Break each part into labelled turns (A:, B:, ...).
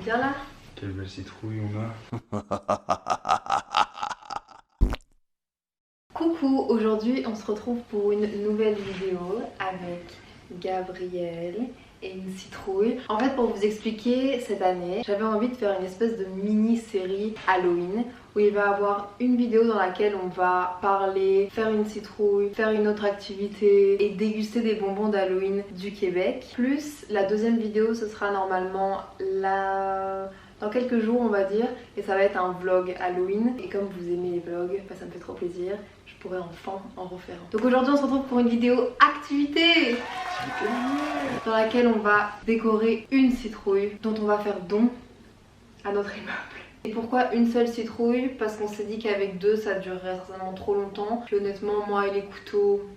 A: Viens là.
B: Quelle belle citrouille on a.
A: Coucou, aujourd'hui on se retrouve pour une nouvelle vidéo avec Gabriel et une citrouille. En fait, pour vous expliquer, cette année j'avais envie de faire une espèce de mini-série Halloween où il va y avoir une vidéo dans laquelle on va parler, faire une citrouille, faire une autre activité et déguster des bonbons d'Halloween du Québec. Plus la deuxième vidéo, ce sera normalement dans quelques jours on va dire, et ça va être un vlog Halloween. Et comme vous aimez les vlogs, ça me fait trop plaisir, je pourrais enfin en refaire un. Donc aujourd'hui on se retrouve pour une vidéo activité dans laquelle on va décorer une citrouille dont on va faire don à notre immeuble. Et pourquoi une seule citrouille? Parce qu'on s'est dit qu'avec deux ça durerait certainement trop longtemps. Puis honnêtement, moi et les couteaux,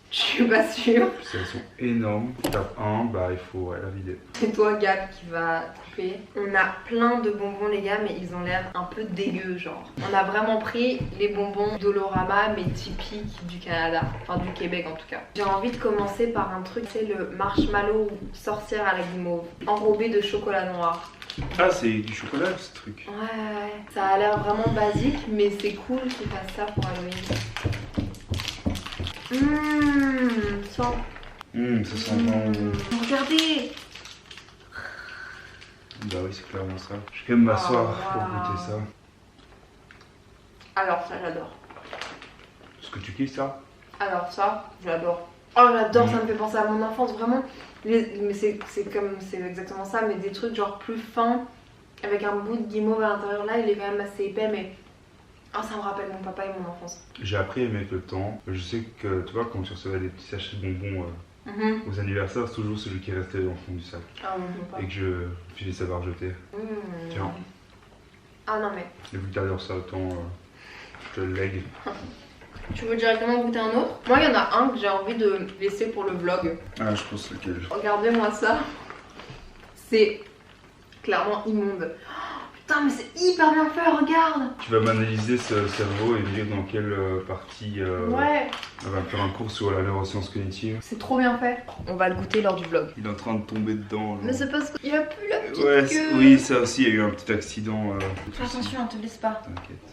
A: je suis pas sûre.
B: Elles sont énormes. Tape 1, bah il faut la vider.
A: C'est toi Gab qui va couper. On a plein de bonbons les gars, mais ils ont l'air un peu dégueux genre. On a vraiment pris les bonbons Dolorama mais typiques du Canada, enfin du Québec en tout cas. J'ai envie de commencer par un truc, c'est le marshmallow sorcière à la guimauve, enrobé de chocolat noir.
B: Ah, c'est du chocolat ce truc.
A: Ouais, ça a l'air vraiment basique, mais c'est cool qu'ils fassent ça pour Halloween. Sent.
B: Ça sent bon.
A: Regardez.
B: Bah oui, c'est clairement ça. Je vais quand même m'asseoir pour goûter ça.
A: Alors ça j'adore.
B: Est-ce que tu kiffes ça?
A: Alors ça, j'adore. Oh j'adore, ça me fait penser à mon enfance vraiment. Mais c'est exactement ça, mais des trucs genre plus fins, avec un bout de guimauve à l'intérieur. Là il est quand même assez épais, mais oh, ça me rappelle mon papa et mon enfance.
B: J'ai appris à aimer avec le temps. Je sais que tu vois, quand tu recevais des petits sachets de bonbons aux anniversaires, c'est toujours celui qui restait dans le fond du sac.
A: Ah non, pas.
B: Et que je finis savoir jeter. Tiens.
A: Ah non mais.
B: Et vu que t'adores ça autant, je te le lègue.
A: Tu veux directement goûter un autre? Moi il y en a un que j'ai envie de laisser pour le vlog.
B: Ah, je pense lequel.
A: Regardez-moi ça. C'est clairement immonde. Putain mais c'est hyper bien fait, regarde.
B: Tu vas m'analyser ce cerveau et me dire dans quelle partie
A: ouais.
B: On va faire un cours sur la neuroscience cognitive.
A: C'est trop bien fait. On va le goûter lors du vlog.
B: Il est en train de tomber dedans.
A: Mais c'est parce qu'il a plus la petite
B: ouais,
A: queue.
B: oui, ça aussi, il y a eu un petit accident.
A: Fais attention, on te laisse pas.
B: T'inquiète.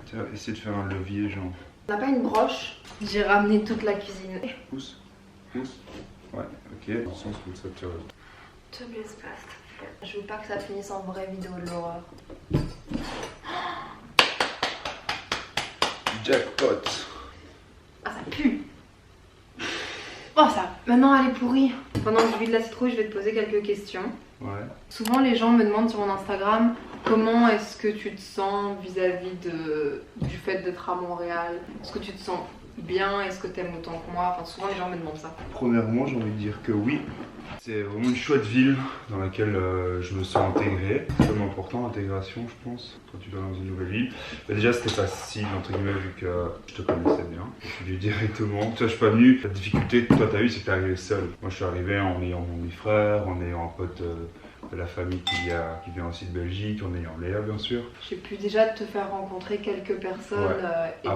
B: Tu vas essayer de faire un levier, genre.
A: On n'a pas une broche. J'ai ramené toute la cuisine.
B: Pousse, pousse. Ouais, ok. Dans le sens où ça te...
A: Te laisse pas, s'il te plaît. Je veux pas que ça finisse en vraie vidéo de l'horreur.
B: Jackpot.
A: Ah, ça pue. Oh, ça. Maintenant, elle est pourrie. Pendant que je vide la citrouille, je vais te poser quelques questions.
B: Ouais.
A: Souvent, les gens me demandent sur mon Instagram comment est-ce que tu te sens vis-à-vis du fait d'être à Montréal. Est-ce que tu te sens bien? Est-ce que t'aimes autant que moi? Enfin, souvent, les gens me demandent ça.
B: Premièrement, j'ai envie de dire que oui. C'est vraiment une chouette ville dans laquelle je me sens intégré. C'est vraiment important l'intégration, je pense, quand tu vas dans une nouvelle ville. Mais déjà, c'était facile, entre guillemets, vu que je te connaissais bien. Je suis venu directement. Tu vois, je suis pas venu. La difficulté que toi, t'as eu, c'est que t'es arrivé seul. Moi, je suis arrivé en ayant mon demi-frère, en ayant un pote de la famille qui vient aussi de Belgique, en ayant Léa, bien sûr.
A: J'ai pu déjà te faire rencontrer quelques personnes et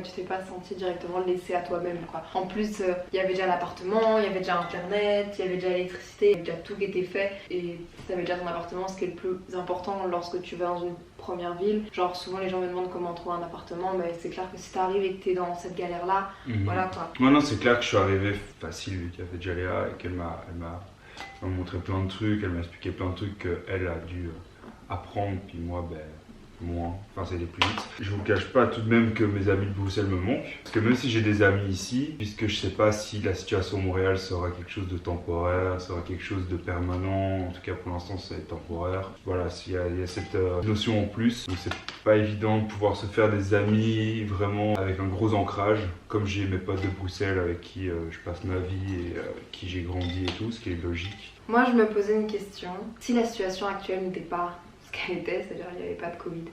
A: tu t'es pas senti directement laissé à toi-même, quoi. En plus, il y avait déjà l'appartement, il y avait déjà internet, il y avait déjà l'électricité, il y avait déjà tout qui était fait. Et tu avais déjà ton appartement, ce qui est le plus important lorsque tu vas dans une première ville. Genre souvent les gens me demandent comment trouver un appartement, mais c'est clair que si t'arrives et que t'es dans cette galère là, voilà quoi.
B: Ouais, non, c'est clair que je suis arrivé facile vu qu'il y avait déjà Léa et qu'elle m'a montré plein de trucs, elle m'a expliqué plein de trucs qu'elle a dû apprendre, puis moi, ben, moins, enfin c'est aller plus vite. Je vous cache pas tout de même que mes amis de Bruxelles me manquent, parce que même si j'ai des amis ici, puisque je sais pas si la situation à Montréal sera quelque chose de temporaire, sera quelque chose de permanent, en tout cas pour l'instant ça va être temporaire. Voilà, il y a cette notion en plus, donc c'est pas évident de pouvoir se faire des amis vraiment avec un gros ancrage, comme j'ai mes potes de Bruxelles avec qui je passe ma vie et avec qui j'ai grandi et tout, ce qui est logique.
A: Moi je me posais une question, si la situation actuelle n'était pas qu'elle était, c'est-à-dire il n'y avait pas de Covid.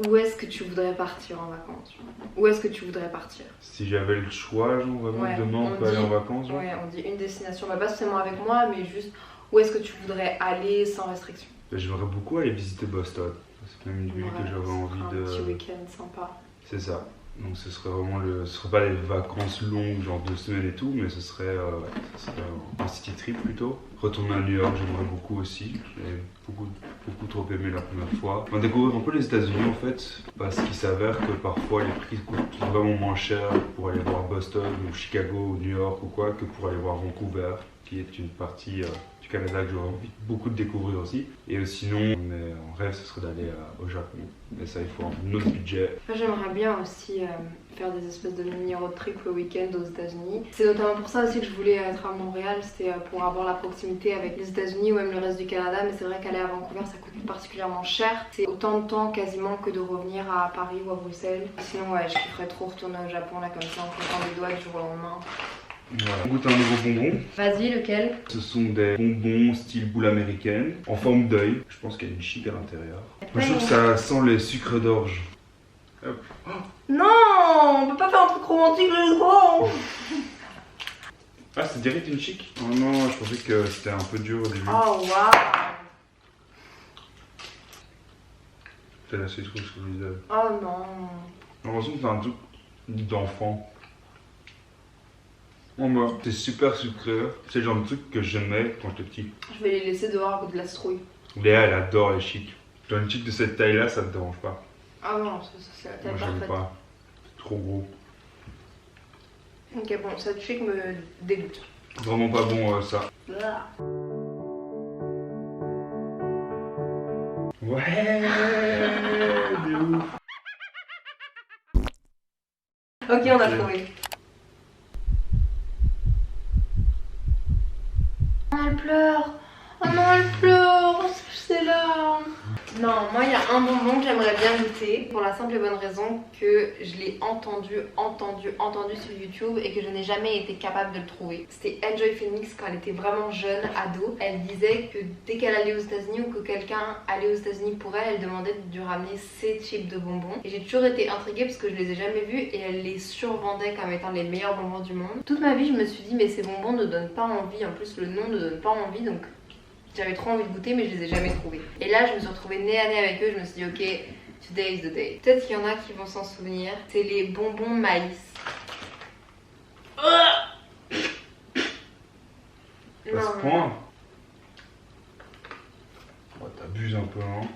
A: Où est-ce que tu voudrais partir en vacances? Où est-ce que tu voudrais partir?
B: Si j'avais le choix, genre vraiment demain on peut aller en vacances genre.
A: Ouais, on dit une destination, bah, pas forcément avec moi, mais juste où est-ce que tu voudrais aller sans restriction?
B: J'aimerais beaucoup aller visiter Boston. C'est quand même une ville que j'avais envie de...
A: Un petit week-end sympa.
B: C'est ça. Donc ce serait vraiment ce serait pas des vacances longues, genre 2 semaines et tout, mais ce serait un city trip plutôt. Retourner à New York, j'aimerais beaucoup aussi. J'ai beaucoup trop aimé la première fois. On va découvrir un peu les États-Unis en fait, parce qu'il s'avère que parfois les prix coûtent vraiment moins cher pour aller voir Boston ou Chicago ou New York ou quoi que pour aller voir Vancouver, qui est une partie du Canada que j'aurais envie beaucoup de découvrir aussi. Et sinon, en rêve, ce serait d'aller au Japon. Mais ça, il faut un autre budget.
A: Moi, j'aimerais bien aussi faire des espèces de mini road trip le week-end aux États-Unis. C'est notamment pour ça aussi que je voulais être à Montréal, c'était pour avoir la proximité avec les États-Unis ou même le reste du Canada. Mais c'est vrai qu'aller à Vancouver, ça coûte particulièrement cher. C'est autant de temps quasiment que de revenir à Paris ou à Bruxelles. Sinon, ouais, je kifferais trop retourner au Japon là comme ça en claquant les doigts du jour au lendemain.
B: Voilà. On goûte un nouveau bonbon.
A: Vas-y, lequel?
B: Ce sont des bonbons style boule américaine, en forme d'œil. Je pense qu'il y a une chic à l'intérieur. Moi, je trouve que ça sent les sucres d'orge. Hop. Oh.
A: Non, on peut pas faire un truc romantique le soir.
B: Ah, c'est direct une chic? Oh non, je pensais que c'était un peu dur au début.
A: Oh waouh.
B: T'as la citrouille sur le visage.
A: Oh non.
B: J'ai l'impression que c'est un truc d'enfant. Oh bah, c'est super sucré. C'est le genre de truc que j'aimais quand j'étais petit.
A: Je vais les laisser dehors à côté de la citrouille.
B: Léa, elle adore les chics. Dans une chic de cette taille-là, ça te dérange pas?
A: Ah non, c'est la taille
B: Moi,
A: parfaite.
B: j'aime pas. C'est trop gros.
A: Ok, bon, cette chic me dégoûte.
B: Vraiment pas bon ça.
A: Ah.
B: Ouais, de ouf.
A: Ok, on a trouvé. Oh, elle pleure. Oh non, elle pleure. C'est là. Non, moi il y a un bonbon que j'aimerais bien goûter pour la simple et bonne raison que je l'ai entendu sur YouTube et que je n'ai jamais été capable de le trouver. C'était Enjoy Phoenix quand elle était vraiment jeune, ado. Elle disait que dès qu'elle allait aux États-Unis ou que quelqu'un allait aux États-Unis pour elle, elle demandait de lui ramener ces types de bonbons. Et j'ai toujours été intriguée parce que je les ai jamais vus et elle les survendait comme étant les meilleurs bonbons du monde. Toute ma vie, je me suis dit mais ces bonbons ne donnent pas envie. En plus, le nom ne donne pas envie, donc j'avais trop envie de goûter mais je les ai jamais trouvés. Et là je me suis retrouvée nez à nez avec eux, je me suis dit ok, today is the day. Peut-être qu'il y en a qui vont s'en souvenir. C'est les bonbons maïs.
B: À ce point. Oh, t'abuses un peu, hein.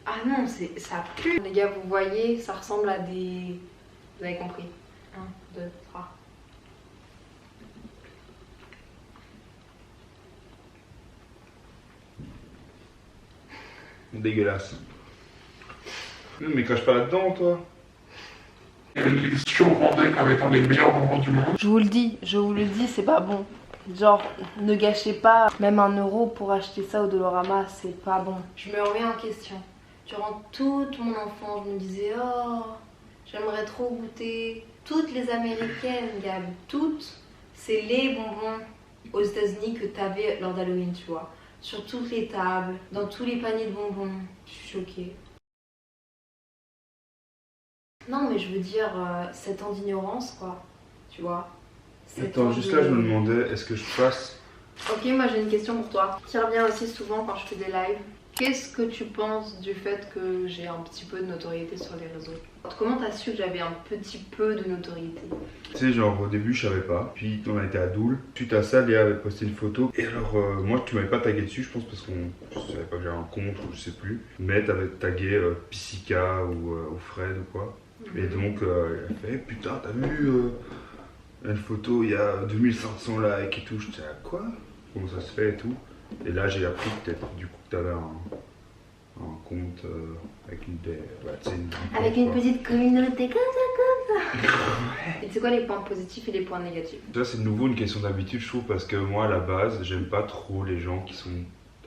A: Ah non, ça pue. Les gars, vous voyez, ça ressemble à des... Vous avez compris. 1, 2, 3.
B: Dégueulasse. Mais crache pas là-dedans, toi.
C: Elle les survendait comme étant les meilleurs bonbons du monde.
A: Je vous le dis, c'est pas bon. Genre, ne gâchez pas même 1 euro pour acheter ça au Dolorama, c'est pas bon. Je me remets en question. Durant toute mon enfance, je me disais, oh, j'aimerais trop goûter toutes les américaines, Gab. Toutes, c'est les bonbons aux États-Unis que t'avais lors d'Halloween, tu vois. Sur toutes les tables, dans tous les paniers de bonbons. Je suis choquée. Non, mais je veux dire, 7 ans d'ignorance, quoi. Tu vois.
B: Attends, juste là, je me demandais, est-ce que je passe?
A: Ok, moi j'ai une question pour toi, qui revient aussi souvent quand je fais des lives. Qu'est-ce que tu penses du fait que j'ai un petit peu de notoriété sur les réseaux? Comment t'as su que j'avais un petit peu de notoriété?
B: Tu sais, genre au début, je savais pas. Puis on a été à Doul. Suite à ça, Léa avait posté une photo. Et alors, moi, tu m'avais pas tagué dessus, je pense, parce qu'on je savais pas que j'avais un compte ou je sais plus. Mais t'avais tagué Pisica ou Fred ou quoi. Et donc, elle a fait, putain, t'as vu une photo, il y a 2500 likes et tout. Je disais, quoi? Comment ça se fait et tout? Et là, j'ai appris peut-être du coup que t'avais un compte avec une,
A: avec une petite communauté comme ça. Et c'est quoi les points positifs et les points négatifs?
B: Ça, c'est de nouveau une question d'habitude, je trouve, parce que moi, à la base, j'aime pas trop les gens qui sont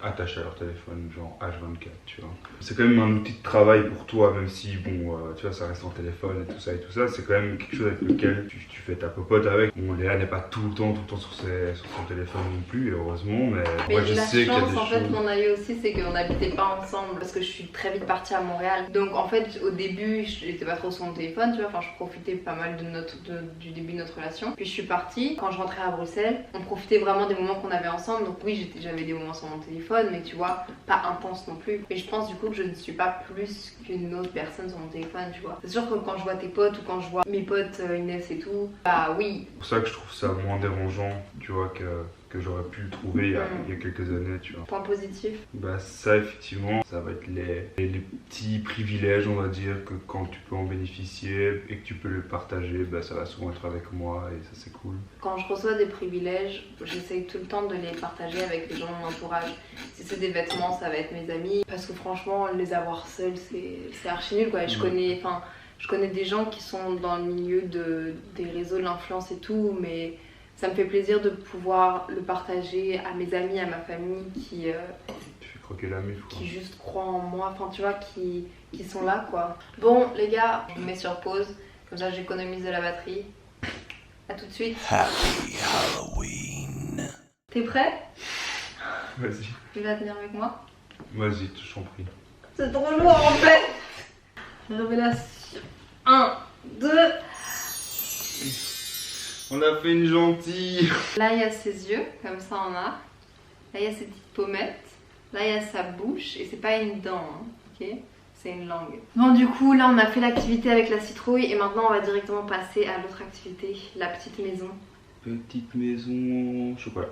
B: attachés à leur téléphone, genre H24, tu vois. C'est quand même un outil de travail pour toi, même si, bon, tu vois, ça reste en téléphone et tout ça, c'est quand même quelque chose avec lequel tu fais ta popote avec. Bon, Léa n'est pas tout le temps sur son téléphone non plus, heureusement, mais moi, je sais qu'il y a des choses...
A: en fait, qu'on a eu aussi, c'est qu'on n'habitait pas ensemble, parce que je suis très vite partie à Montréal. Donc, en fait, au début, j'étais pas trop sur mon téléphone, tu vois, enfin, je profitais pas mal du début de notre relation. Puis, je suis partie, quand je rentrais à Bruxelles, on profitait vraiment des moments qu'on avait ensemble, donc oui, j'avais des moments sur mon téléphone. téléphone, mais tu vois, pas intense non plus. Mais je pense du coup que je ne suis pas plus qu'une autre personne sur mon téléphone, tu vois. C'est sûr que quand je vois tes potes ou quand je vois mes potes Inès et tout, bah oui.
B: C'est pour ça que je trouve ça moins dérangeant, tu vois, que j'aurais pu le trouver il y a quelques années, tu vois.
A: Point positif.
B: Bah ça effectivement, ça va être les petits privilèges on va dire que quand tu peux en bénéficier et que tu peux le partager, bah ça va souvent être avec moi et ça c'est cool.
A: Quand je reçois des privilèges, j'essaye tout le temps de les partager avec les gens de mon entourage. Si c'est des vêtements, ça va être mes amis. Parce que franchement, les avoir seuls, c'est archi nul quoi. Et je connais des gens qui sont dans le milieu des réseaux de l'influence et tout, mais ça me fait plaisir de pouvoir le partager à mes amis, à ma famille qui
B: Tu fais croquer la muffe quoi.
A: Qui juste croient en moi, enfin tu vois, qui sont là quoi. Bon les gars, je me mets sur pause, comme ça j'économise de la batterie. A tout de suite.
D: Happy Halloween.
A: T'es prêt?
B: Vas-y.
A: Tu vas venir avec moi?
B: Vas-y, je t'en prie.
A: C'est trop lourd en fait. Révélation. 1, 2.
B: On a fait une gentille.
A: Là il y a ses yeux, comme ça on a. Là il y a ses petites pommettes. Là il y a sa bouche, et c'est pas une dent, hein, ok? C'est une langue. Bon du coup là on a fait l'activité avec la citrouille et maintenant on va directement passer à l'autre activité, la petite maison.
B: Petite maison chocolat.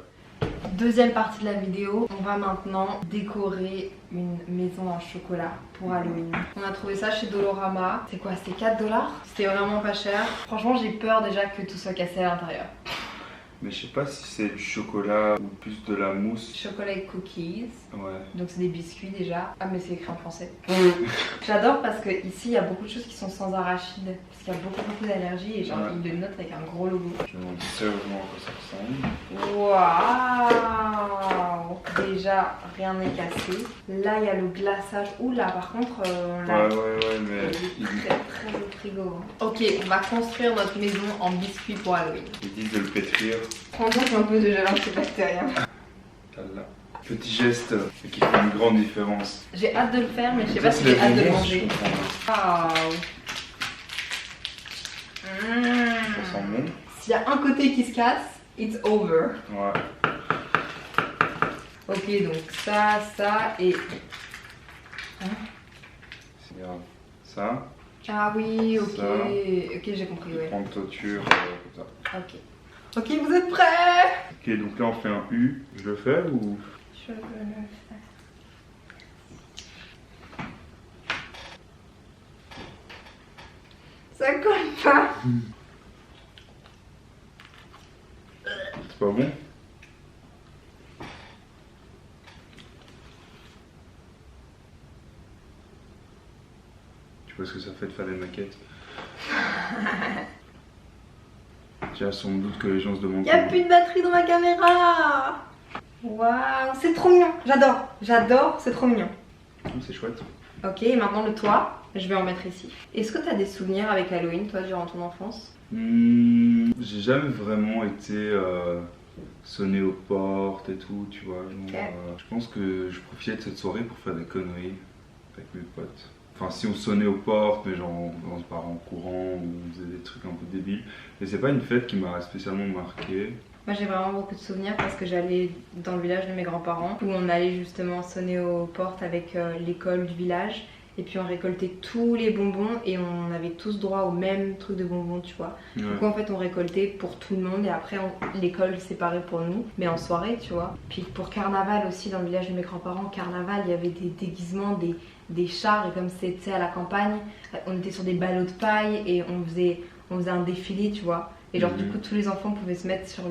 A: Deuxième partie de la vidéo, on va maintenant décorer une maison en chocolat pour Halloween. On a trouvé ça chez Dolorama. C'est quoi? C'était 4 $? C'était vraiment pas cher. Franchement j'ai peur déjà que tout soit cassé à l'intérieur.
B: Mais je sais pas si c'est du chocolat ou plus de la mousse.
A: Chocolat et cookies.
B: Ouais.
A: Donc c'est des biscuits déjà. Ah mais c'est écrit en français. J'adore parce que ici il y a beaucoup de choses qui sont sans arachide. Parce qu'il y a beaucoup d'allergies et genre ils le notent avec un gros logo.
B: Je me demande sérieusement à quoi ça ressemble.
A: Waouh! Déjà rien n'est cassé. Là il y a le glaçage. Oula par contre là,
B: Ouais mais
A: il est très au frigo. Ok, on va construire notre maison en biscuits pour Halloween.
B: ils disent de le pétrir.
A: Prends donc un peu de gel antibactérien.
B: Là. Petit geste qui fait une grande différence.
A: J'ai hâte de le faire mais je sais
B: Ça,
A: pas
B: c'est
A: si j'ai
B: les
A: hâte de le
B: bonbons,
A: manger.
B: si je comprends bien.
A: Waouh!
B: Ça sent bon.
A: S'il y a un côté qui se casse, it's over.
B: Ouais.
A: Ok, donc ça et...
B: C'est grave. Ça.
A: Ah oui, ok.
B: Ça.
A: Ok, j'ai compris, ouais.
B: Prendre toiture comme ça.
A: Ok. Ok, vous êtes prêts?
B: Ok, donc là on fait un U. Je le fais ou...
A: Je le fais. Ça colle pas.
B: C'est pas bon? Tu vois ce que ça fait de faire des maquettes? J'ai sans doute que les gens se demandent.
A: Y'a plus de batterie dans ma caméra. Waouh, c'est trop mignon. J'adore, c'est trop mignon.
B: C'est chouette.
A: Ok, et maintenant le toit, je vais en mettre ici. Est-ce que t'as des souvenirs avec Halloween, toi, durant ton enfance?
B: J'ai jamais vraiment été sonné aux portes et tout, tu vois. Genre,
A: Ok.
B: je pense que je profitais de cette soirée pour faire des conneries avec mes potes. Enfin, si on sonnait aux portes, mais genre on se barrait en courant, ou on faisait des trucs un peu débiles. Mais c'est pas une fête qui m'a spécialement marqué.
A: Moi j'ai vraiment beaucoup de souvenirs parce que j'allais dans le village de mes grands-parents où on allait justement sonner aux portes avec l'école du village et puis on récoltait tous les bonbons et on avait tous droit au même truc de bonbons, tu vois.
B: Ouais.
A: Du coup en fait on récoltait pour tout le monde et après l'école séparait pour nous, mais en soirée, tu vois. Puis pour carnaval aussi dans le village de mes grands-parents, carnaval il y avait des déguisements, des chars et comme c'était à la campagne, on était sur des ballots de paille et on faisait un défilé, tu vois. Et genre du coup tous les enfants pouvaient se mettre sur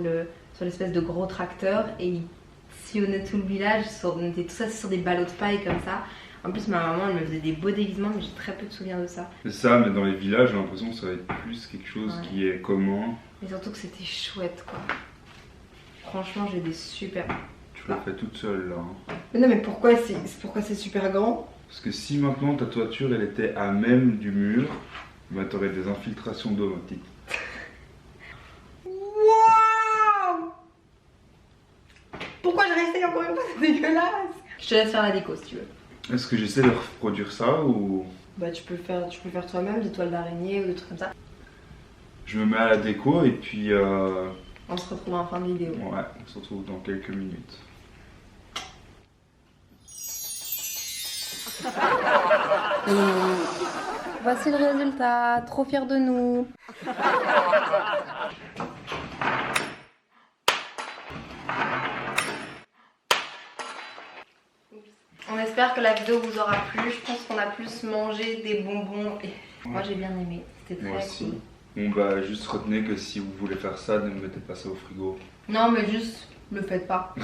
A: l'espèce de gros tracteur et ils sillonnaient tout le village, on était tous assis sur des ballots de paille comme ça. En plus ma maman elle me faisait des beaux déguisements mais j'ai très peu de souvenirs de ça.
B: C'est ça, mais dans les villages j'ai l'impression que ça va être plus quelque chose qui est commun.
A: Et surtout que c'était chouette quoi. Franchement j'ai des super...
B: Tu l'as fait toute seule là. Hein.
A: Mais non mais pourquoi c'est super grand?
B: Parce que si maintenant ta toiture elle était à même du mur, bah t'aurais des infiltrations d'eau ma petite.
A: Waouh! Pourquoi je réessaye encore une fois? C'est dégueulasse! Je te laisse faire la déco si tu veux.
B: Est-ce que j'essaie de reproduire ça ou...
A: Bah tu peux le faire toi-même, des toiles d'araignée ou des trucs comme ça.
B: Je me mets à la déco et puis...
A: On se retrouve en fin de vidéo.
B: Ouais, on se retrouve dans quelques minutes.
A: Voici le résultat, trop fière de nous. On espère que la vidéo vous aura plu. Je pense qu'on a plus mangé des bonbons. Et moi j'ai bien aimé, c'était très
B: Moi aussi.
A: cool.
B: Bon bah juste retenez que si vous voulez faire ça, ne mettez pas ça au frigo.
A: Non mais juste, le faites pas.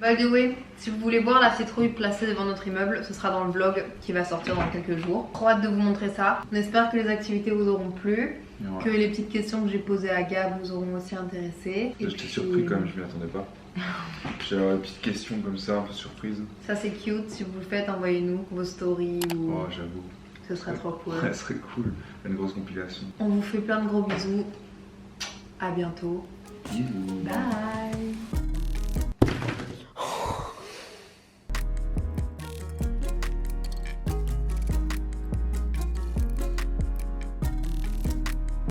A: By the way, si vous voulez voir la citrouille placée devant notre immeuble, ce sera dans le vlog qui va sortir dans quelques jours. Trop hâte de vous montrer ça. On espère que les activités vous auront plu,
B: Ouais.
A: que les petites questions que j'ai posées à Gab vous auront aussi intéressé. Et
B: J'étais
A: puis,
B: surpris quand même, je m'y attendais pas. J'avais une petite question comme ça, un peu surprise.
A: ça c'est cute, si vous le faites, envoyez-nous vos stories ou...
B: Oh j'avoue.
A: Ce serait trop cool.
B: Ouais, ce serait cool. Une grosse compilation.
A: On vous fait plein de gros bisous. À bientôt.
B: Bisous.
A: Bye.